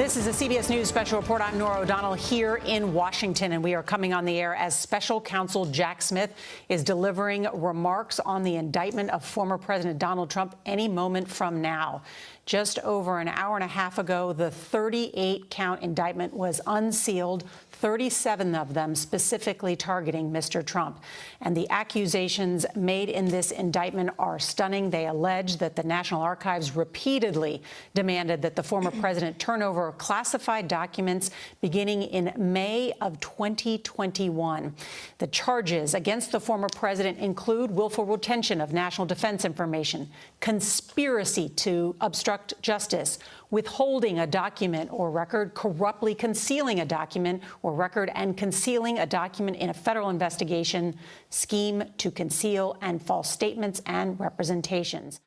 This is a CBS News special report. I'm Norah O'Donnell here in Washington, and we are coming on the air as Special Counsel Jack Smith is delivering remarks on the indictment of former President Donald Trump any moment from now. Just over an hour and a half ago, the 38-count indictment was unsealed, 37 of them specifically targeting Mr. Trump. And the accusations made in this indictment are stunning. They allege that the National Archives repeatedly demanded that the former president turn over classified documents beginning in May of 2021. The charges against the former president include willful retention of national defense information, conspiracy to obstruct justice, withholding a document or record, corruptly concealing a document or record, and concealing a document in a federal investigation, scheme to conceal, and false statements and representations.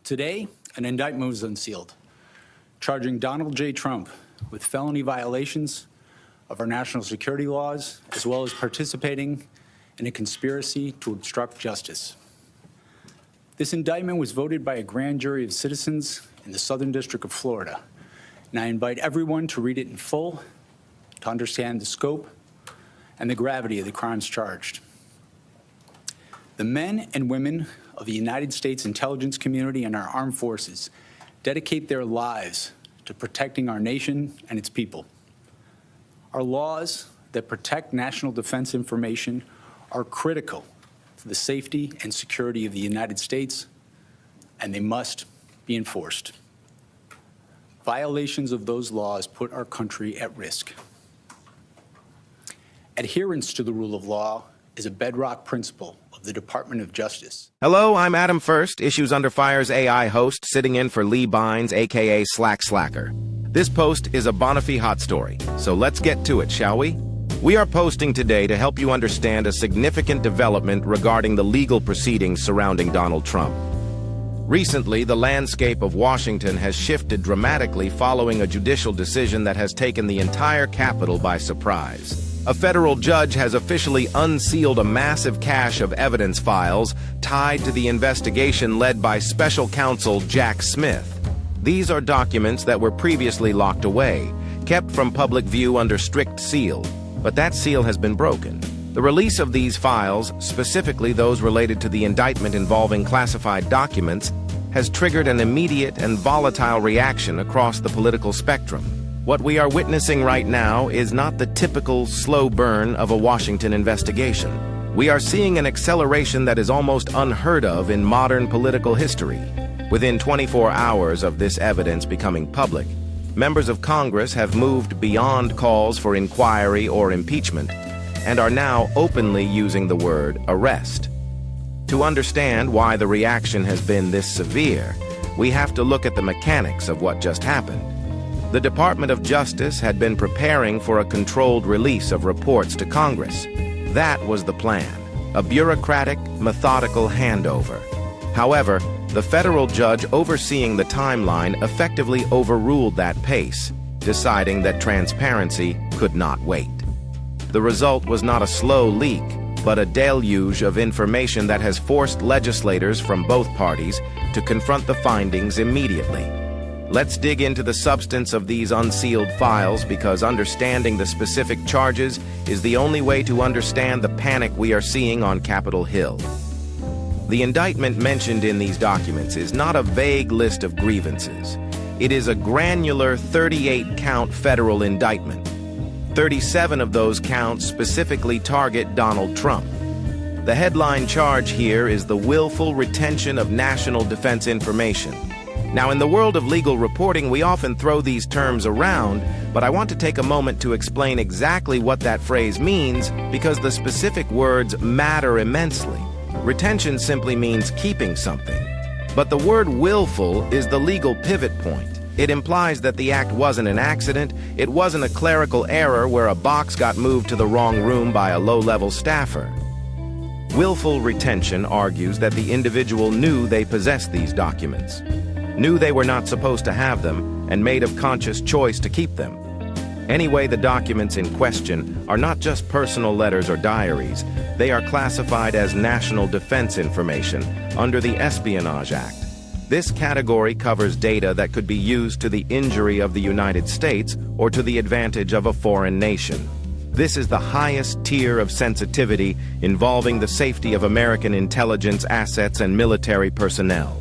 Today, an indictment was unsealed, charging Donald J. Trump with felony violations of our national security laws, as well as participating in a conspiracy to obstruct justice. This indictment was voted by a grand jury of citizens in the Southern District of Florida, and I invite everyone to read it in full to understand the scope and the gravity of the crimes charged. The men and women of the United States intelligence community and our armed forces dedicate their lives to protecting our nation and its people. Our laws that protect national defense information are critical to the safety and security of the United States, and they must be enforced. Violations of those laws put our country at risk. Adherence to the rule of law is a bedrock principle of the Department of Justice. Hello, I'm Adam First, Issues Under Fire's AI host, sitting in for Lee Bynes, a.k.a. Slacker. This post is a bona fide hot story, so let's get to it, shall we? We are posting today to help you understand a significant development regarding the legal proceedings surrounding Donald Trump. Recently, the landscape of Washington has shifted dramatically following a judicial decision that has taken the entire Capitol by surprise. A federal judge has officially unsealed a massive cache of evidence files tied to the investigation led by Special Counsel Jack Smith. These are documents that were previously locked away, kept from public view under strict seal, but that seal has been broken. The release of these files, specifically those related to the indictment involving classified documents, has triggered an immediate and volatile reaction across the political spectrum. What we are witnessing right now is not the typical slow burn of a Washington investigation. We are seeing an acceleration that is almost unheard of in modern political history. Within 24 hours of this evidence becoming public, members of Congress have moved beyond calls for inquiry or impeachment and are now openly using the word arrest. To understand why the reaction has been this severe, we have to look at the mechanics of what just happened. The Department of Justice had been preparing for a controlled release of reports to Congress. That was the plan, a bureaucratic, methodical handover. However, the federal judge overseeing the timeline effectively overruled that pace, deciding that transparency could not wait. The result was not a slow leak, but a deluge of information that has forced legislators from both parties to confront the findings immediately. Let's dig into the substance of these unsealed files, because understanding the specific charges is the only way to understand the panic we are seeing on Capitol Hill. The indictment mentioned in these documents is not a vague list of grievances. It is a granular 38-count federal indictment. 37 of those counts specifically target Donald Trump. The headline charge here is the willful retention of national defense information. Now, in the world of legal reporting, we often throw these terms around, but I want to take a moment to explain exactly what that phrase means, because the specific words matter immensely. Retention simply means keeping something, but the word willful is the legal pivot point. It implies that the act wasn't an accident, it wasn't a clerical error where a box got moved to the wrong room by a low-level staffer. Willful retention argues that the individual knew they possessed these documents, knew they were not supposed to have them, and made a conscious choice to keep them. Anyway, the documents in question are not just personal letters or diaries. They are classified as national defense information under the Espionage Act. This category covers data that could be used to the injury of the United States or to the advantage of a foreign nation. This is the highest tier of sensitivity involving the safety of American intelligence assets and military personnel.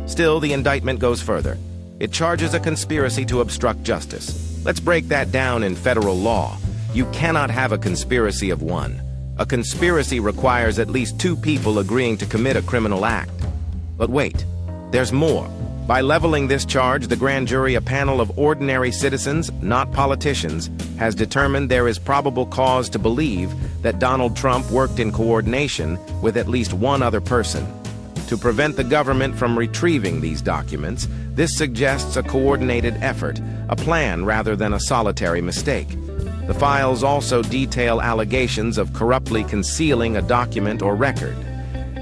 Still, the indictment goes further. It charges a conspiracy to obstruct justice. Let's break that down in federal law. You cannot have a conspiracy of one. A conspiracy requires at least two people agreeing to commit a criminal act. But wait, there's more. By leveling this charge, the grand jury, a panel of ordinary citizens, not politicians, has determined there is probable cause to believe that Donald Trump worked in coordination with at least one other person. To prevent the government from retrieving these documents, this suggests a coordinated effort, a plan rather than a solitary mistake. The files also detail allegations of corruptly concealing a document or record.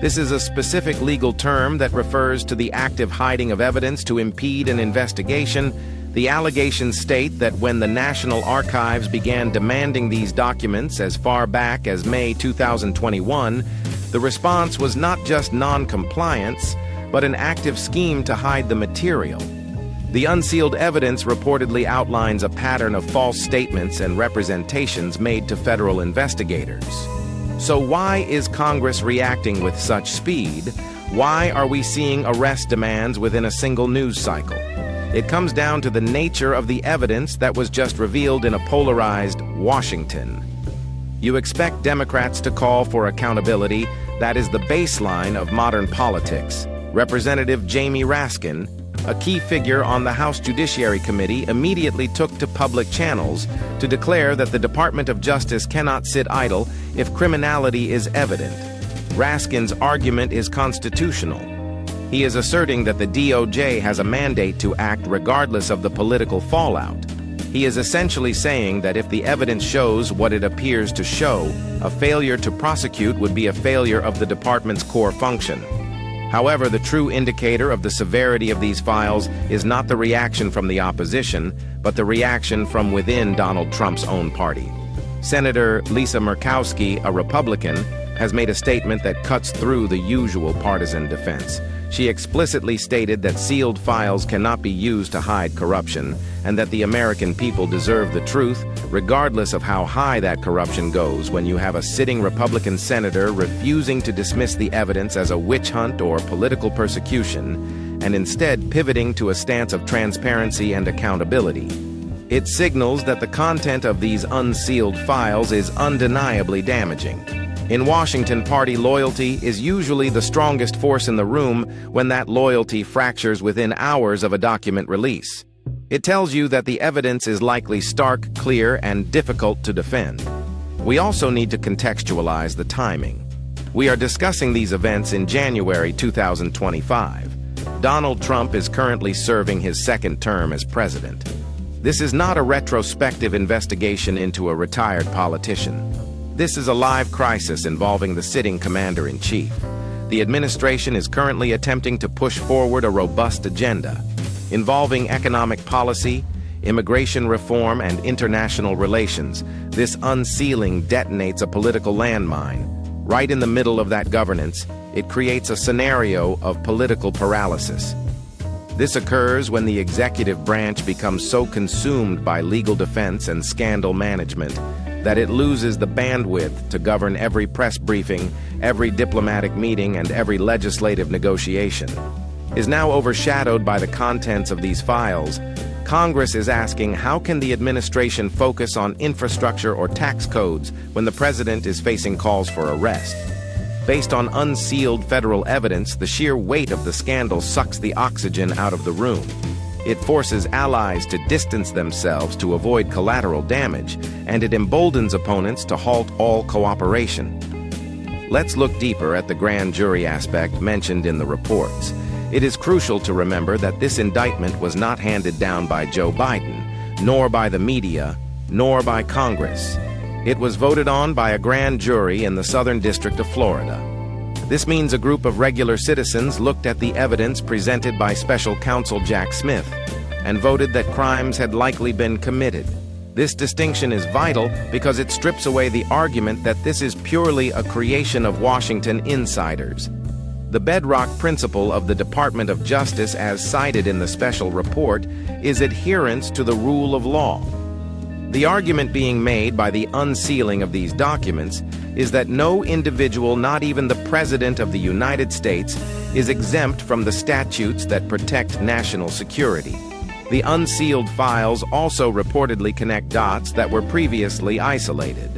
This is a specific legal term that refers to the active hiding of evidence to impede an investigation. The allegations state that when the National Archives began demanding these documents as far back as May 2021, the response was not just non-compliance, but an active scheme to hide the material. The unsealed evidence reportedly outlines a pattern of false statements and representations made to federal investigators. So why is Congress reacting with such speed? Why are we seeing arrest demands within a single news cycle? It comes down to the nature of the evidence that was just revealed in a polarized Washington. You expect Democrats to call for accountability. That is the baseline of modern politics. Representative Jamie Raskin, a key figure on the House Judiciary Committee, immediately took to public channels to declare that the Department of Justice cannot sit idle if criminality is evident. Raskin's argument is constitutional. He is asserting that the DOJ has a mandate to act regardless of the political fallout. He is essentially saying that if the evidence shows what it appears to show, a failure to prosecute would be a failure of the department's core function. However, the true indicator of the severity of these files is not the reaction from the opposition, but the reaction from within Donald Trump's own party. Senator Lisa Murkowski, a Republican, has made a statement that cuts through the usual partisan defense. She explicitly stated that sealed files cannot be used to hide corruption, and that the American people deserve the truth, regardless of how high that corruption goes, when you have a sitting Republican senator refusing to dismiss the evidence as a witch hunt or political persecution, and instead pivoting to a stance of transparency and accountability. It signals that the content of these unsealed files is undeniably damaging. In Washington, party loyalty is usually the strongest force in the room when that loyalty fractures within hours of a document release. It tells you that the evidence is likely stark, clear, and difficult to defend. We also need to contextualize the timing. We are discussing these events in January 2025. Donald Trump is currently serving his second term as president. This is not a retrospective investigation into a retired politician. This is a live crisis involving the sitting commander-in-chief. The administration is currently attempting to push forward a robust agenda involving economic policy, immigration reform, and international relations. This unsealing detonates a political landmine. Right in the middle of that governance, it creates a scenario of political paralysis. This occurs when the executive branch becomes so consumed by legal defense and scandal management that it loses the bandwidth to govern every press briefing, every diplomatic meeting, and every legislative negotiation. Is now overshadowed by the contents of these files, Congress is asking, how can the administration focus on infrastructure or tax codes when the president is facing calls for arrest? Based on unsealed federal evidence, the sheer weight of the scandal sucks the oxygen out of the room. It forces allies to distance themselves to avoid collateral damage, and it emboldens opponents to halt all cooperation. Let's look deeper at the grand jury aspect mentioned in the reports. It is crucial to remember that this indictment was not handed down by Joe Biden, nor by the media, nor by Congress. It was voted on by a grand jury in the Southern District of Florida. This means a group of regular citizens looked at the evidence presented by Special Counsel Jack Smith and voted that crimes had likely been committed. This distinction is vital because it strips away the argument that this is purely a creation of Washington insiders. The bedrock principle of the Department of Justice, as cited in the special report, is adherence to the rule of law. The argument being made by the unsealing of these documents is that no individual, not even the President of the United States, is exempt from the statutes that protect national security. The unsealed files also reportedly connect dots that were previously isolated.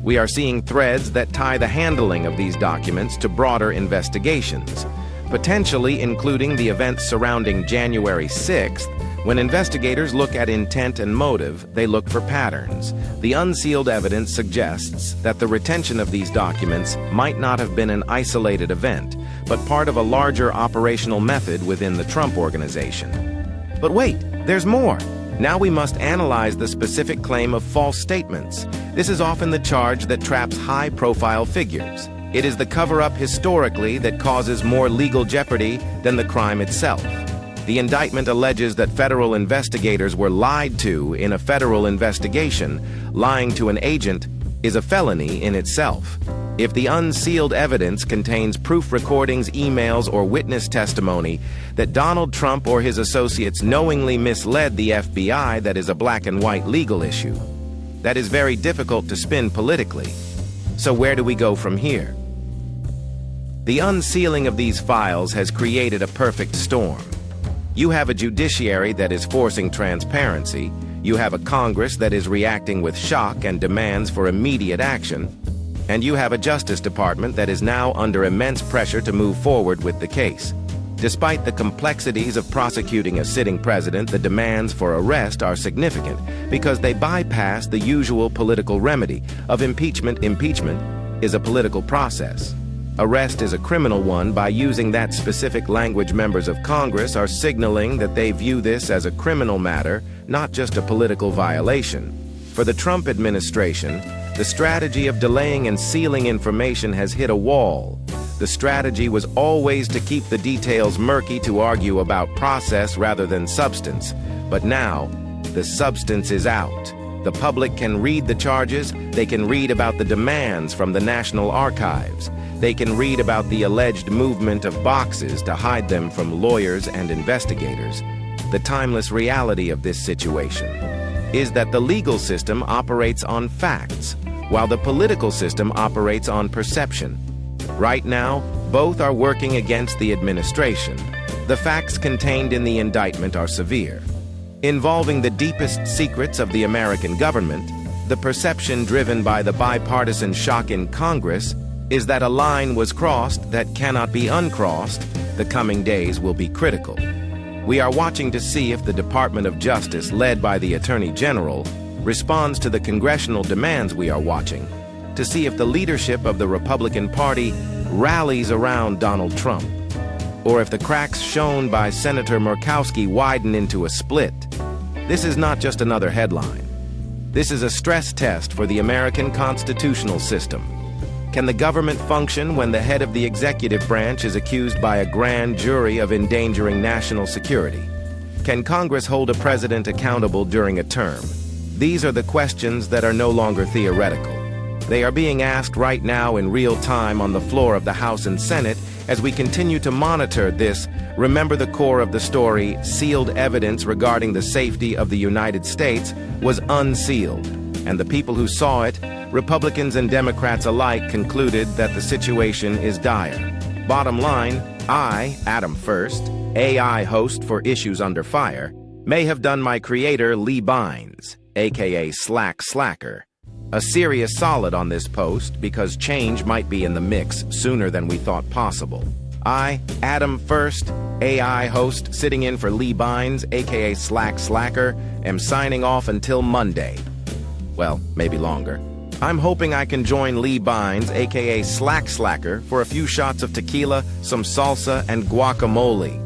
We are seeing threads that tie the handling of these documents to broader investigations, potentially including the events surrounding January 6th. When investigators look at intent and motive, they look for patterns. The unsealed evidence suggests that the retention of these documents might not have been an isolated event, but part of a larger operational method within the Trump Organization. But wait, there's more. Now we must analyze the specific claim of false statements. This is often the charge that traps high-profile figures. It is the cover-up historically that causes more legal jeopardy than the crime itself. The indictment alleges that federal investigators were lied to in a federal investigation. Lying to an agent is a felony in itself. If the unsealed evidence contains proof recordings, emails, or witness testimony that Donald Trump or his associates knowingly misled the FBI, that is a black and white legal issue. That is very difficult to spin politically. So where do we go from here? The unsealing of these files has created a perfect storm. You have a judiciary that is forcing transparency. You have a Congress that is reacting with shock and demands for immediate action. And you have a Justice Department that is now under immense pressure to move forward with the case. Despite the complexities of prosecuting a sitting president, the demands for arrest are significant because they bypass the usual political remedy of impeachment. Impeachment is a political process. Arrest is a criminal one. By using that specific language, members of Congress are signaling that they view this as a criminal matter, not just a political violation. For the Trump administration, the strategy of delaying and sealing information has hit a wall. The strategy was always to keep the details murky, to argue about process rather than substance. But now, the substance is out. The public can read the charges. They can read about the demands from the National Archives. They can read about the alleged movement of boxes to hide them from lawyers and investigators. The timeless reality of this situation is that the legal system operates on facts, while the political system operates on perception. Right now, both are working against the administration. The facts contained in the indictment are severe. Involving the deepest secrets of the American government, the perception driven by the bipartisan shock in Congress is that a line was crossed that cannot be uncrossed. The coming days will be critical. We are watching to see if the Department of Justice, led by the Attorney General, responds to the congressional demands. We are watching to see if the leadership of the Republican Party rallies around Donald Trump, or if the cracks shown by Senator Murkowski widen into a split. This is not just another headline. This is a stress test for the American constitutional system. Can the government function when the head of the executive branch is accused by a grand jury of endangering national security? Can Congress hold a president accountable during a term? These are the questions that are no longer theoretical. They are being asked right now in real time on the floor of the House and Senate. As we continue to monitor this, remember the core of the story: sealed evidence regarding the safety of the United States was unsealed, and the people who saw it, Republicans and Democrats alike, concluded that the situation is dire. Bottom line, I, Adam First, AI host for Issues Under Fire, may have done my creator Lee Bynes, aka Slacker, a serious solid on this post because change might be in the mix sooner than we thought possible. I, Adam First, AI host sitting in for Lee Bynes, aka Slacker, am signing off until Monday. Well, maybe longer. I'm hoping I can join Lee Bynes, aka Slacker, for a few shots of tequila, some salsa, and guacamole.